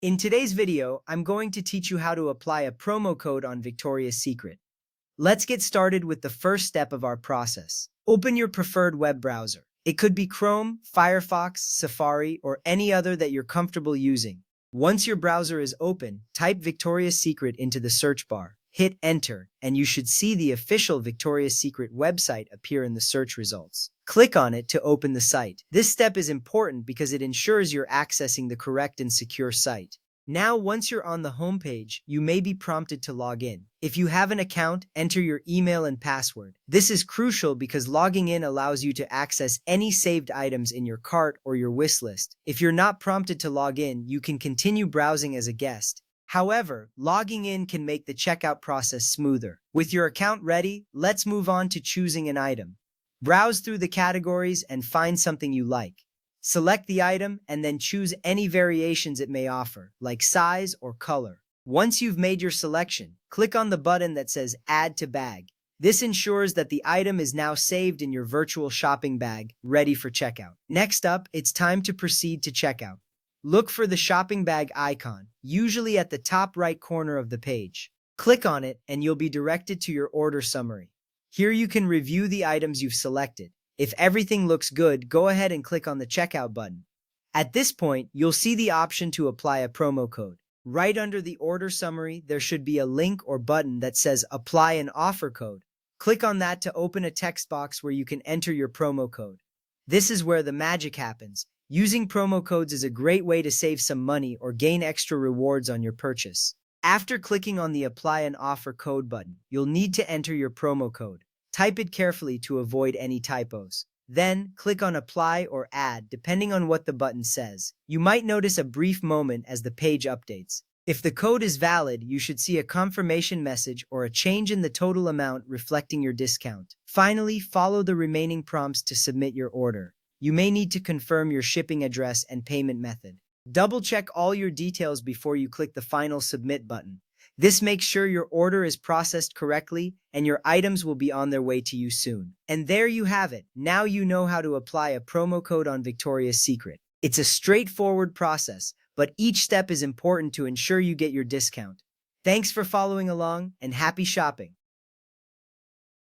In today's video, I'm going to teach you how to apply a promo code on Victoria's Secret. Let's get started with the first step of our process. Open your preferred web browser. It could be Chrome, Firefox, Safari, or any other that you're comfortable using. Once your browser is open, type Victoria's Secret into the search bar. Hit enter, and you should see the official Victoria's Secret website appear in the search results. Click on it to open the site. This step is important because it ensures you're accessing the correct and secure site. Now, once you're on the homepage, you may be prompted to log in. If you have an account, enter your email and password. This is crucial because logging in allows you to access any saved items in your cart or your wish list. If you're not prompted to log in, you can continue browsing as a guest. However, logging in can make the checkout process smoother. With your account ready, let's move on to choosing an item. Browse through the categories and find something you like. Select the item and then choose any variations it may offer, like size or color. Once you've made your selection, click on the button that says Add to Bag. This ensures that the item is now saved in your virtual shopping bag, ready for checkout. Next up, it's time to proceed to checkout. Look for the shopping bag icon, usually at the top right corner of the page. Click on it and you'll be directed to your order summary. Here you can review the items you've selected. If everything looks good, go ahead and click on the checkout button. At this point, you'll see the option to apply a promo code. Right under the order summary, there should be a link or button that says Apply an Offer Code. Click on that to open a text box where you can enter your promo code. This is where the magic happens. Using promo codes is a great way to save some money or gain extra rewards on your purchase. After clicking on the Apply an Offer Code button, you'll need to enter your promo code. Type it carefully to avoid any typos. Then, click on Apply or Add, depending on what the button says. You might notice a brief moment as the page updates. If the code is valid, you should see a confirmation message or a change in the total amount reflecting your discount. Finally, follow the remaining prompts to submit your order. You may need to confirm your shipping address and payment method. Double-check all your details before you click the final Submit button. This makes sure your order is processed correctly and your items will be on their way to you soon. And there you have it. Now you know how to apply a promo code on Victoria's Secret. It's a straightforward process, but each step is important to ensure you get your discount. Thanks for following along and happy shopping.